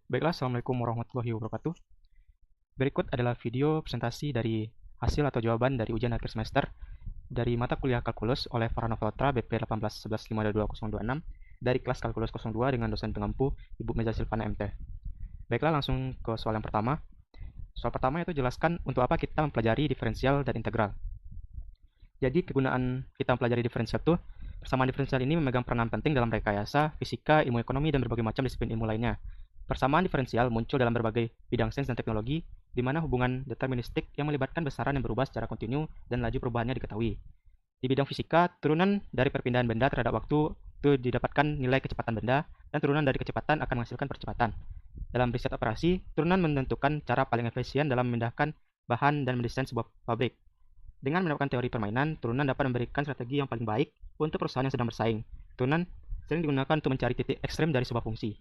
Baiklah, Assalamualaikum warahmatullahi wabarakatuh. Berikut adalah video presentasi dari hasil atau jawaban dari ujian akhir semester dari mata kuliah kalkulus oleh Farhana Falotra BP 1811522026 dari kelas kalkulus 02 dengan dosen pengampu Ibu Meza Silvana MT. Baiklah, langsung ke soal yang pertama. Soal pertama itu jelaskan untuk apa kita mempelajari diferensial dan integral. Jadi kegunaan kita mempelajari diferensial itu, persamaan diferensial ini memegang peranan penting dalam rekayasa, fisika, ilmu ekonomi, dan berbagai macam disiplin ilmu lainnya. Persamaan diferensial muncul dalam berbagai bidang sains dan teknologi, di mana hubungan deterministik yang melibatkan besaran yang berubah secara kontinu dan laju perubahannya diketahui. Di bidang fisika, turunan dari perpindahan benda terhadap waktu itu didapatkan nilai kecepatan benda, dan turunan dari kecepatan akan menghasilkan percepatan. Dalam riset operasi, turunan menentukan cara paling efisien dalam memindahkan bahan dan mendesain sebuah pabrik. Dengan menerapkan teori permainan, turunan dapat memberikan strategi yang paling baik untuk perusahaan yang sedang bersaing. Turunan sering digunakan untuk mencari titik ekstrem dari sebuah fungsi.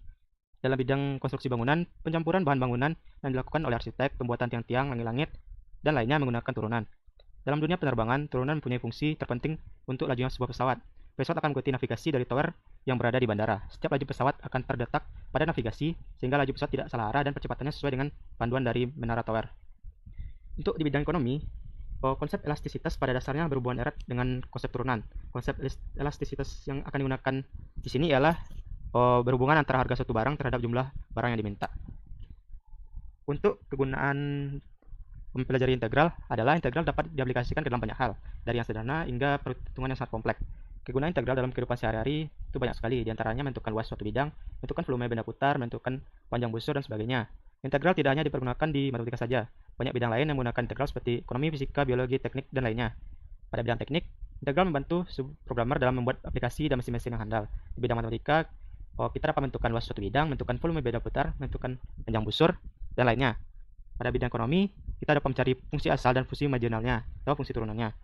Dalam bidang konstruksi bangunan, pencampuran bahan bangunan yang dilakukan oleh arsitek, pembuatan tiang-tiang, langit-langit, dan lainnya menggunakan turunan. Dalam dunia penerbangan, turunan mempunyai fungsi terpenting untuk lajunya sebuah pesawat. Pesawat akan mengikuti navigasi dari tower yang berada di bandara. Setiap laju pesawat akan terdetak pada navigasi, sehingga laju pesawat tidak salah arah dan percepatannya sesuai dengan panduan dari menara tower. Untuk di bidang ekonomi, konsep elastisitas pada dasarnya berhubungan erat dengan konsep turunan. Konsep elastisitas yang akan digunakan di sini ialah berhubungan antara harga suatu barang terhadap jumlah barang yang diminta. Untuk kegunaan mempelajari integral adalah integral dapat diaplikasikan ke dalam banyak hal, dari yang sederhana hingga perhitungan yang sangat kompleks. Kegunaan integral dalam kehidupan sehari-hari itu banyak sekali, diantaranya menentukan luas suatu bidang, menentukan volume benda putar, menentukan panjang busur, dan sebagainya. Integral tidak hanya dipergunakan di matematika saja, banyak bidang lain yang menggunakan integral seperti ekonomi, fisika, biologi, teknik, dan lainnya. Pada bidang teknik, integral membantu programmer dalam membuat aplikasi dan mesin-mesin yang handal. Di bidang matematika, kita dapat menentukan luas suatu bidang, menentukan volume benda putar, menentukan panjang busur, dan lainnya. Pada bidang ekonomi, kita dapat mencari fungsi asal dan fungsi marginalnya, atau fungsi turunannya.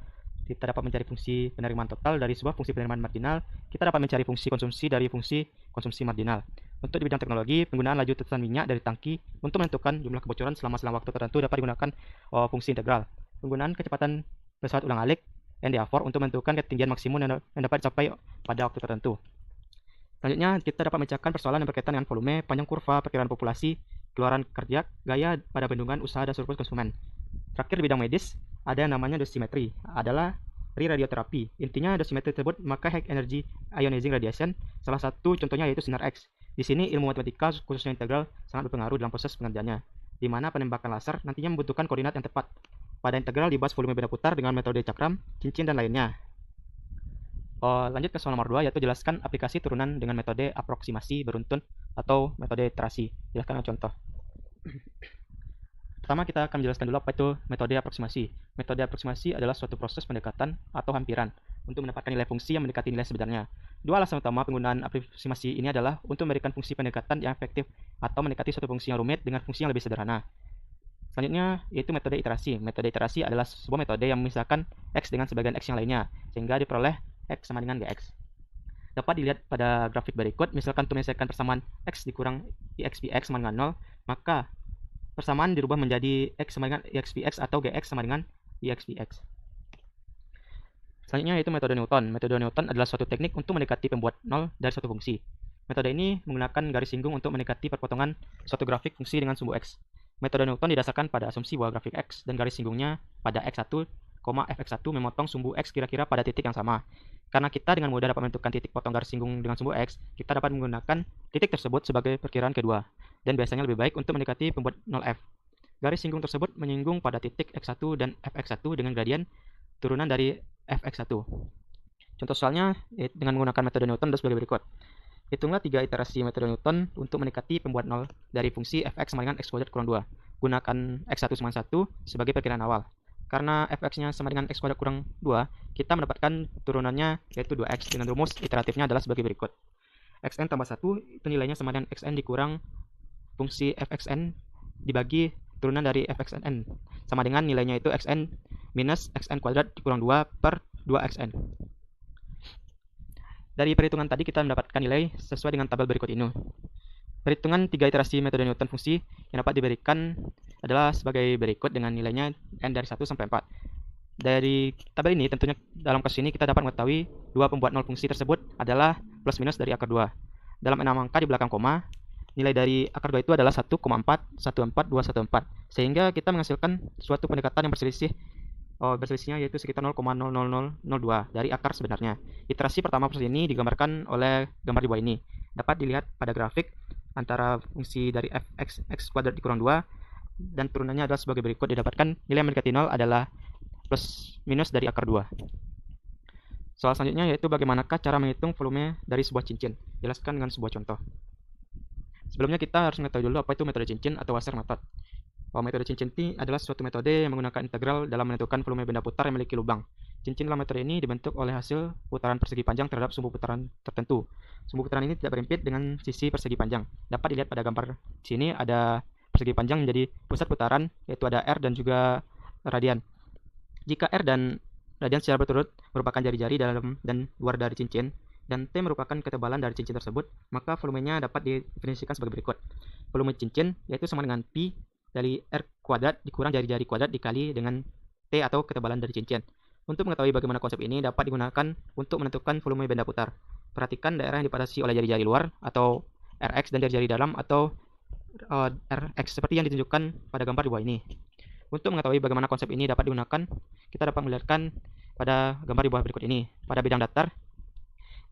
Kita dapat mencari fungsi penerimaan total dari sebuah fungsi penerimaan marginal. Kita dapat mencari fungsi konsumsi dari fungsi konsumsi marginal. Untuk di bidang teknologi, penggunaan laju tetesan minyak dari tangki untuk menentukan jumlah kebocoran selama waktu tertentu dapat digunakan fungsi integral. Penggunaan kecepatan pesawat ulang-alik NDA4 untuk menentukan ketinggian maksimum yang dapat dicapai pada waktu tertentu. Selanjutnya, kita dapat memecahkan persoalan yang berkaitan dengan volume, panjang kurva, perkiraan populasi, keluaran kardiak, gaya pada bendungan, usaha, dan surplus konsumen. Terakhir, di bidang medis, ada yang namanya dosimetri, adalah radioterapi. Intinya, dosimetri tersebut memakai high energy ionizing radiation, salah satu contohnya yaitu sinar X. Di sini, ilmu matematika, khususnya integral, sangat berpengaruh dalam proses pengerjaannya, di mana penembakan laser nantinya membutuhkan koordinat yang tepat. Pada integral dibahas volume benda putar dengan metode cakram, cincin, dan lainnya. Lanjut ke soal nomor 2, yaitu jelaskan aplikasi turunan dengan metode aproksimasi beruntun atau metode iterasi. Jelaskan contoh. Pertama, kita akan menjelaskan dulu apa itu metode aproksimasi. Metode aproksimasi adalah suatu proses pendekatan atau hampiran untuk mendapatkan nilai fungsi yang mendekati nilai sebenarnya. Dua alasan utama penggunaan aproksimasi ini adalah untuk memberikan fungsi pendekatan yang efektif atau mendekati suatu fungsi yang rumit dengan fungsi yang lebih sederhana. Selanjutnya, yaitu metode iterasi. Metode iterasi adalah sebuah metode yang memisahkan X dengan sebagian X yang lainnya, sehingga diperoleh X sama dengan Gx. Dapat dilihat pada grafik berikut, misalkan untuk menyelesaikan persamaan X dikurang IXPX sama dengan 0, maka persamaan dirubah menjadi X sama dengan IXPX atau Gx sama dengan IXPX. Selanjutnya yaitu metode Newton. Metode Newton adalah suatu teknik untuk mendekati pembuat 0 dari suatu fungsi. Metode ini menggunakan garis singgung untuk mendekati perpotongan suatu grafik fungsi dengan sumbu X. Metode Newton didasarkan pada asumsi bahwa grafik X dan garis singgungnya pada X1, fx1 memotong sumbu X kira-kira pada titik yang sama. Karena kita dengan mudah dapat menentukan titik potong garis singgung dengan sumbu X, kita dapat menggunakan titik tersebut sebagai perkiraan kedua, dan biasanya lebih baik untuk mendekati pembuat 0f. Garis singgung tersebut menyinggung pada titik X1 dan fx1 dengan gradien turunan dari fx1. Contoh soalnya dengan menggunakan metode Newton adalah sebagai berikut. Hitunglah 3 iterasi metode Newton untuk mendekati pembuat 0 dari fungsi fx sama dengan x kuadrat kurang 2. Gunakan x1 sama 1 sebagai perkiraan awal. Karena fx-nya sama dengan x kuadrat kurang 2, kita mendapatkan turunannya yaitu 2x dengan rumus iteratifnya adalah sebagai berikut. Xn tambah 1 itu nilainya sama dengan xn dikurang fungsi fxn dibagi turunan dari fxn sama dengan nilainya itu xn minus xn kuadrat dikurang 2 per 2xn. Dari perhitungan tadi kita mendapatkan nilai sesuai dengan tabel berikut ini. Perhitungan 3 iterasi metode Newton fungsi yang dapat diberikan adalah sebagai berikut dengan nilainya n dari 1 sampai 4. Dari tabel ini tentunya dalam kasus ini kita dapat mengetahui dua pembuat 0 fungsi tersebut adalah plus minus dari akar 2. Dalam 6 angka di belakang koma, nilai dari akar 2 itu adalah 1,41414, sehingga kita menghasilkan suatu pendekatan yang berselisihnya yaitu sekitar 0,00002 dari akar sebenarnya. Iterasi pertama proses ini digambarkan oleh gambar di bawah ini. Dapat dilihat pada grafik antara fungsi dari fx kuadrat dikurang 2 dan turunannya adalah sebagai berikut. Didapatkan nilai yang mendekati 0 adalah plus minus dari akar 2. Soal selanjutnya yaitu bagaimanakah cara menghitung volume dari sebuah cincin. Jelaskan dengan sebuah contoh. Sebelumnya kita harus mengetahui dulu apa itu metode cincin atau Wasser method. Metode cincin ini adalah suatu metode yang menggunakan integral dalam menentukan volume benda putar yang memiliki lubang. Cincin dalam metode ini dibentuk oleh hasil putaran persegi panjang terhadap sumbu putaran tertentu. Sumbu putaran ini tidak berimpit dengan sisi persegi panjang. Dapat dilihat pada gambar di sini ada persegi panjang menjadi pusat putaran, yaitu ada R dan juga radian. Jika R dan radian secara berturut merupakan jari-jari dalam dan luar dari cincin, dan T merupakan ketebalan dari cincin tersebut, maka volumenya dapat didefinisikan sebagai berikut. Volume cincin yaitu sama dengan Pi dari R kuadrat dikurang jari-jari kuadrat dikali dengan T atau ketebalan dari cincin. Untuk mengetahui bagaimana konsep ini dapat digunakan untuk menentukan volume benda putar. Perhatikan daerah yang dibatasi oleh jari-jari luar atau Rx dan jari-jari dalam atau Rx seperti yang ditunjukkan pada gambar di bawah ini. Untuk mengetahui bagaimana konsep ini dapat digunakan, kita dapat melihatkan pada gambar di bawah berikut ini. Pada bidang datar,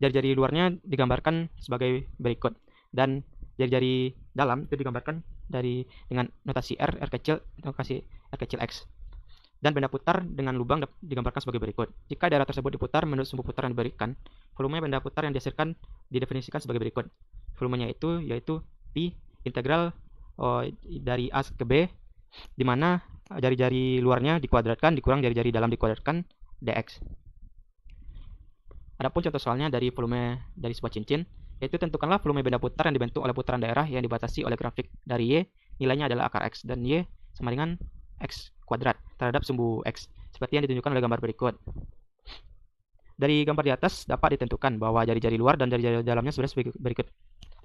jari-jari luarnya digambarkan sebagai berikut, dan jari-jari dalam itu digambarkan dengan notasi R kecil, notasi R kecil X. Dan benda putar dengan lubang digambarkan sebagai berikut. Jika daerah tersebut diputar menurut sumbu putar yang diberikan, volume benda putar yang dihasilkan didefinisikan sebagai berikut. Volumenya itu yaitu Pi integral dari A ke B, di mana jari-jari luarnya dikuadratkan dikurang jari-jari dalam dikuadratkan dx. Adapun contoh soalnya dari volume dari sebuah cincin, yaitu tentukanlah volume benda putar yang dibentuk oleh putaran daerah yang dibatasi oleh grafik dari Y, nilainya adalah akar X, dan Y sama dengan X kuadrat terhadap sumbu X, seperti yang ditunjukkan oleh gambar berikut. Dari gambar di atas dapat ditentukan bahwa jari-jari luar dan jari-jari dalamnya sebenarnya berikut.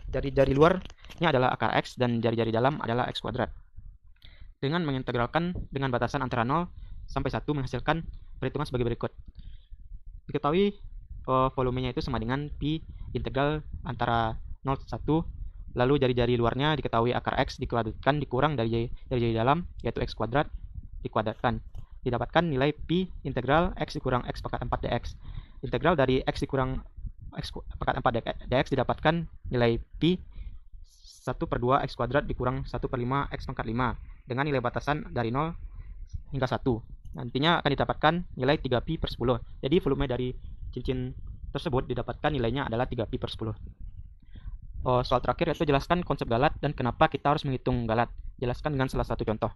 Jari-jari luarnya adalah akar X dan jari-jari dalam adalah X kuadrat. Dengan mengintegralkan dengan batasan antara 0 sampai 1 menghasilkan perhitungan sebagai berikut. Diketahui volumenya itu sama dengan Pi integral antara 0 1, lalu jari-jari luarnya diketahui akar X dikuadratkan dikurang dari jari-jari dalam yaitu X kuadrat dikuadratkan. Didapatkan nilai Pi integral X dikurang X pangkat 4 dx. Integral dari X dikurang X pangkat 4 dx didapatkan nilai Pi 1/2 X kuadrat dikurang 1/5 X pangkat 5 dengan nilai batasan dari 0 hingga 1. Nantinya akan didapatkan nilai 3Pi per 10. Jadi volume dari cincin tersebut didapatkan nilainya adalah 3Pi per 10. Soal terakhir yaitu jelaskan konsep galat dan kenapa kita harus menghitung galat. Jelaskan dengan salah satu contoh.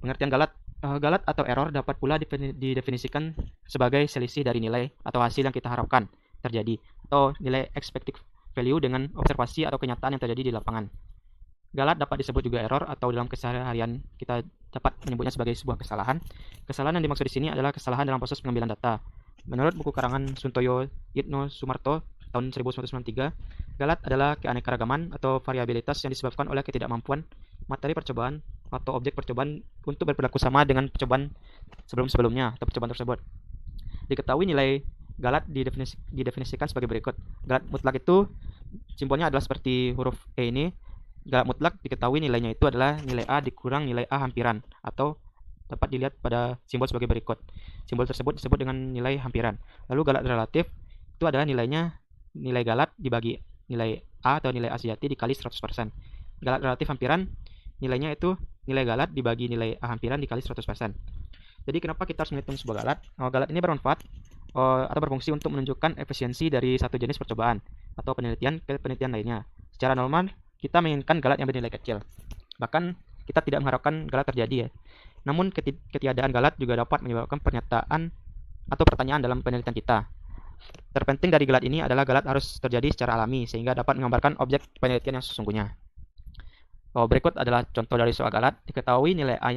Pengertian galat. Galat atau error dapat pula didefinisikan sebagai selisih dari nilai atau hasil yang kita harapkan terjadi, atau nilai expected value dengan observasi atau kenyataan yang terjadi di lapangan. Galat dapat disebut juga error, atau dalam keseharian kita dapat menyebutnya sebagai sebuah kesalahan. Kesalahan yang dimaksud di sini adalah kesalahan dalam proses pengambilan data. Menurut buku karangan Suntoyo Yitno Sumarto tahun 1993, galat adalah keanekaragaman atau variabilitas yang disebabkan oleh ketidakmampuan materi percobaan atau objek percobaan untuk berperilaku sama dengan percobaan sebelum-sebelumnya atau percobaan tersebut. Diketahui nilai galat didefinisikan sebagai berikut. Galat mutlak itu simbolnya adalah seperti huruf E ini. Galat mutlak diketahui nilainya itu adalah nilai A dikurang nilai A hampiran, atau dapat dilihat pada simbol sebagai berikut. Simbol tersebut disebut dengan nilai hampiran. Lalu galat relatif itu adalah nilai galat dibagi nilai A atau nilai A sejati dikali 100%. Galat relatif hampiran nilainya itu nilai galat dibagi nilai A hampiran dikali 100%. Jadi kenapa kita harus menghitung sebuah galat? Galat ini bermanfaat atau berfungsi untuk menunjukkan efisiensi dari satu jenis percobaan atau penelitian ke penelitian lainnya. Secara normal, kita menginginkan galat yang bernilai kecil. Bahkan kita tidak mengharapkan galat terjadi ya. Namun ketiadaan galat juga dapat menyebabkan pernyataan atau pertanyaan dalam penelitian kita. Terpenting dari galat ini adalah galat harus terjadi secara alami sehingga dapat menggambarkan objek penelitian yang sesungguhnya. Berikut adalah contoh dari soal galat. Diketahui nilai A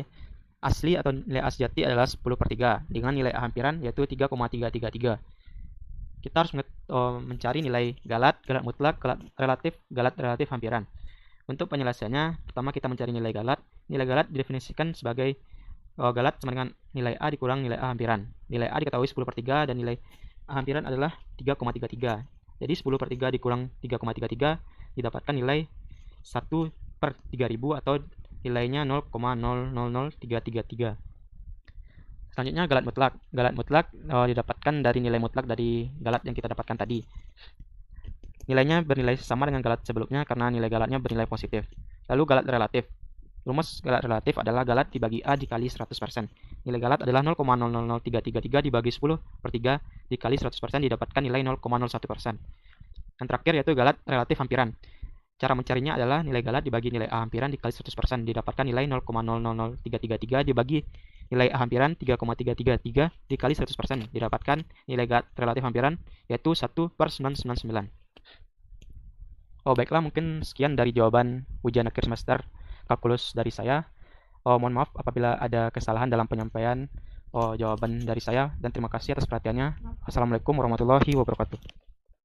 asli atau nilai A sejati adalah 10/3 dengan nilai A hampiran yaitu 3,333. Kita harus mencari nilai galat mutlak, galat relatif hampiran. Untuk penyelesaiannya, pertama kita mencari nilai galat. Nilai galat didefinisikan sebagai galat sama dengan nilai A dikurang nilai A hampiran. Nilai A diketahui 10/3 dan nilai A hampiran adalah 3,33. Jadi 10/3 dikurang 3,33 didapatkan nilai 1/3000 atau nilainya 0,000333. Selanjutnya galat mutlak. Galat mutlak didapatkan dari nilai mutlak dari galat yang kita dapatkan tadi. Nilainya bernilai sama dengan galat sebelumnya karena nilai galatnya bernilai positif. Lalu galat relatif. Rumus galat relatif adalah galat dibagi A dikali 100%. Nilai galat adalah 0,00333 dibagi 10/3 dikali 100% didapatkan nilai 0,01%. Yang terakhir yaitu galat relatif hampiran. Cara mencarinya adalah nilai galat dibagi nilai A hampiran dikali 100% didapatkan nilai 0,00333 dibagi nilai A hampiran 3,333 dikali 100% didapatkan nilai galat relatif hampiran yaitu 1/999. Oh baiklah, mungkin sekian dari jawaban ujian akhir semester kalkulus dari saya. Mohon maaf apabila ada kesalahan dalam penyampaian jawaban dari saya dan terima kasih atas perhatiannya. Assalamualaikum warahmatullahi wabarakatuh.